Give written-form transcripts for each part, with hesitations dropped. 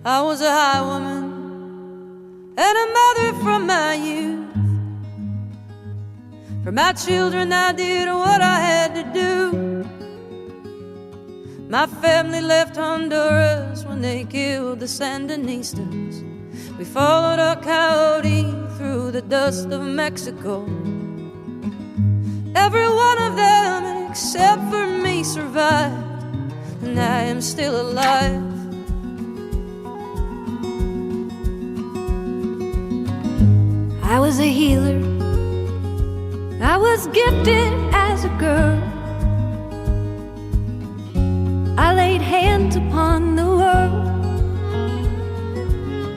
I was a high woman and a mother from my youth. For my children I did what I had to do. My family left Honduras when they killed the Sandinistas. We followed a coyote through the dust of Mexico. Every one of them except for me survived, and I am still alive. I was a healer, I was gifted as a girl. I laid hands upon the world.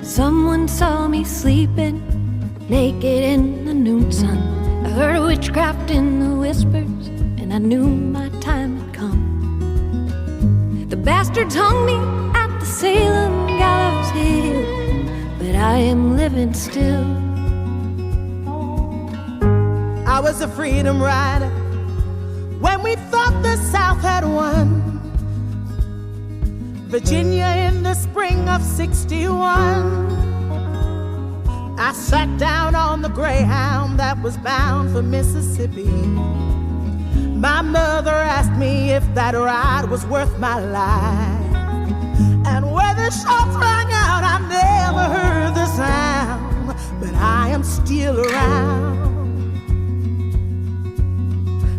Someone saw me sleeping, naked in the noon sun. I heard witchcraft in the whispers, and I knew my time had come. The bastards hung me at the Salem gallows hill, but I am living still. I was a freedom rider when we thought the South had won. Virginia in the spring of '61. I sat down on the Greyhound that was bound for Mississippi. My mother asked me if that ride was worth my life. And when the shots rang out, I never heard the sound, but I am still around.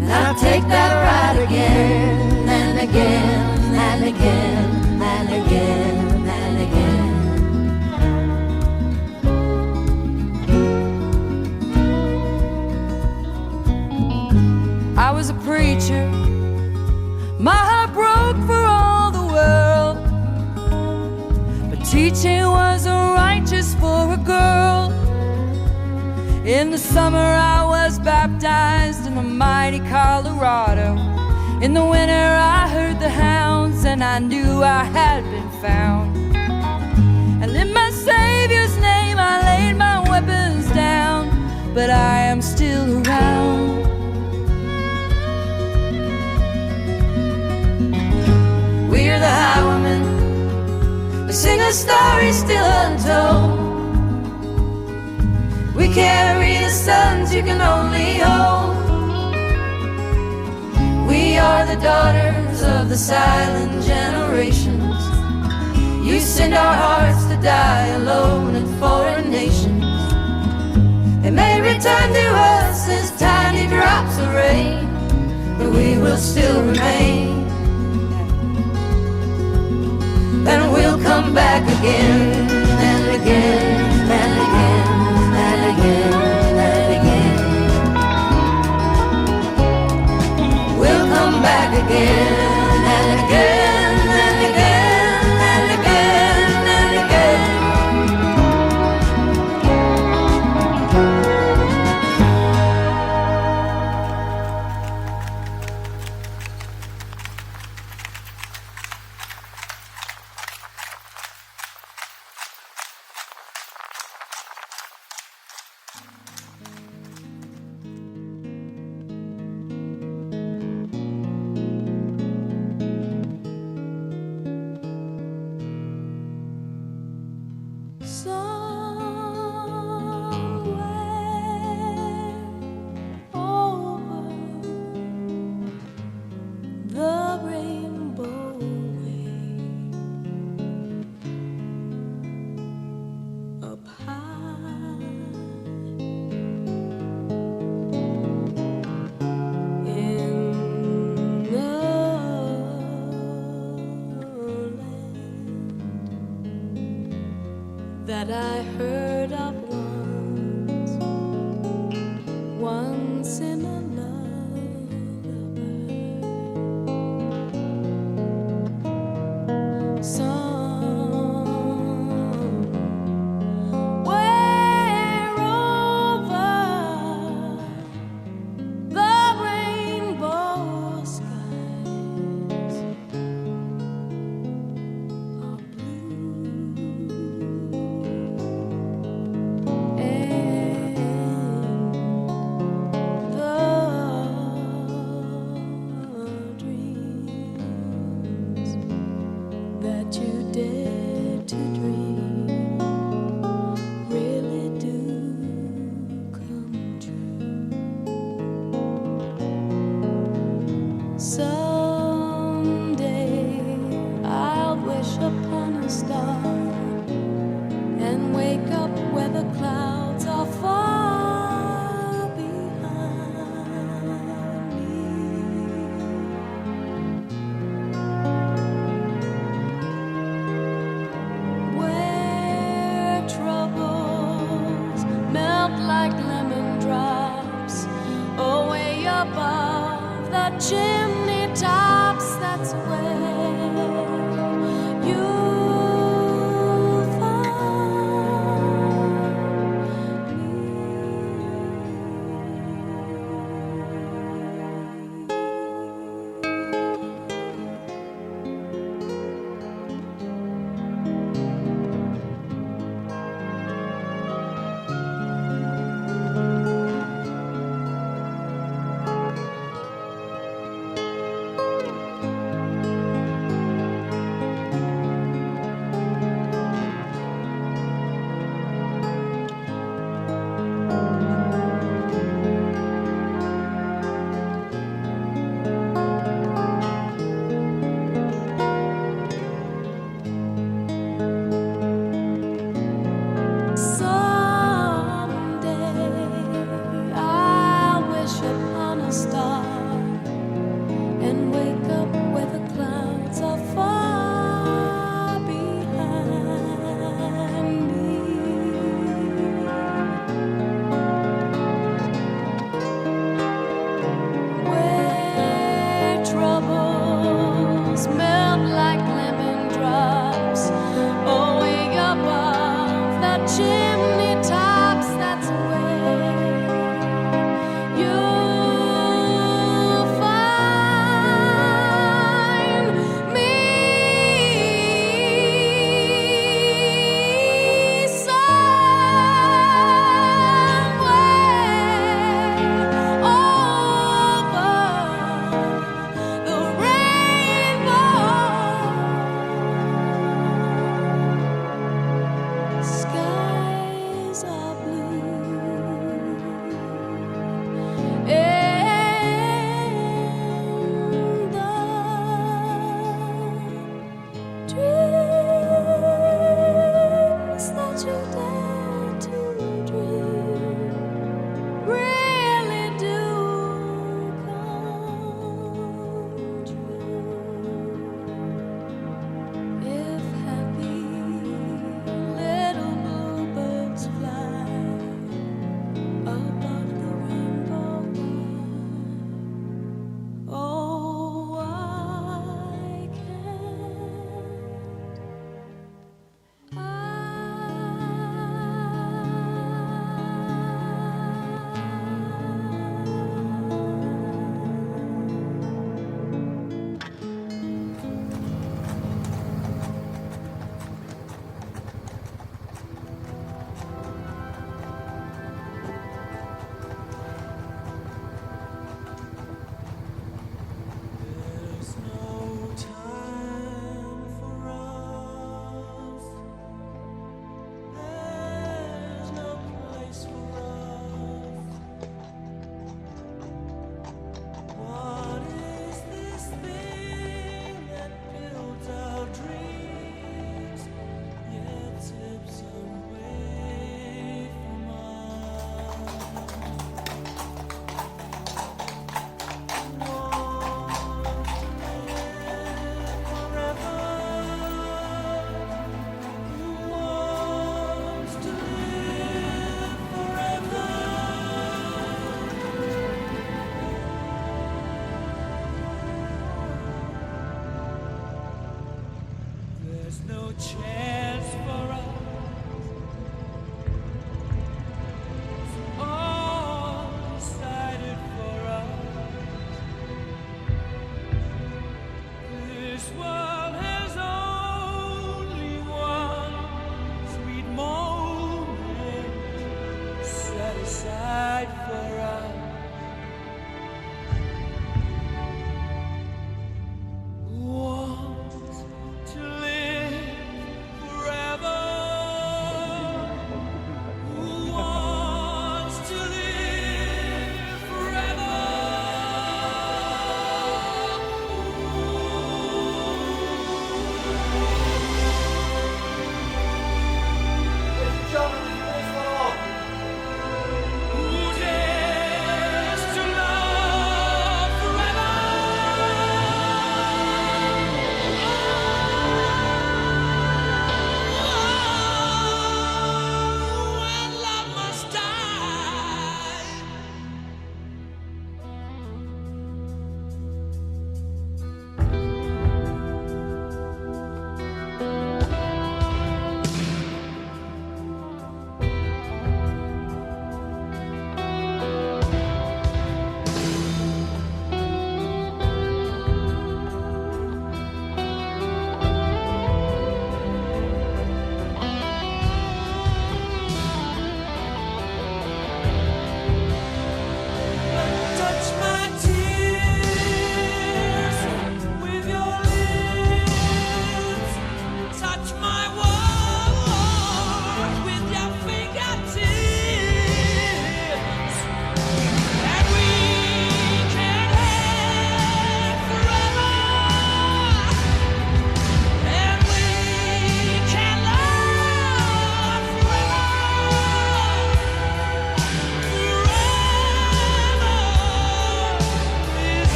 And I'll take that ride again and again and again and again and again. I was a preacher, my heart broke for all the world. But teaching wasn't righteous for a girl. In the summer I was baptized in the mighty Colorado. In the winter I heard the hounds, and I knew I had been found. And in my Savior's name I laid my weapons down, but I am still around. We're the high women, we sing a story still untold. We carry the sons you can only hold. We are the daughters of the silent generations. You send our hearts to die alone in foreign nations. They may return to us as tiny drops of rain, but we will still remain. And we'll come back again and again and again and again and again. We'll come back again and again and again and again and again. That I heard of once in a lullaby. Somewhere over the rainbow skies are blue. That you dare to dream. wish upon a star and wake up where the clouds are far behind me. Where troubles melt like lemon drops away above the chimney tops, that's where you'll find me. Chimney tops, that's where you'll find me. Somewhere over the rainbow, skies are blue, and the dreams that you dare to dream really do come true. If happy little bluebirds fly above the rainbow, oh, why can't I? There's no time for us. There's no place for us. What is this thing that builds our dreams, yet tips away from us? There's no chance for us. It's all decided for us. This world has only one sweet moment set aside for us.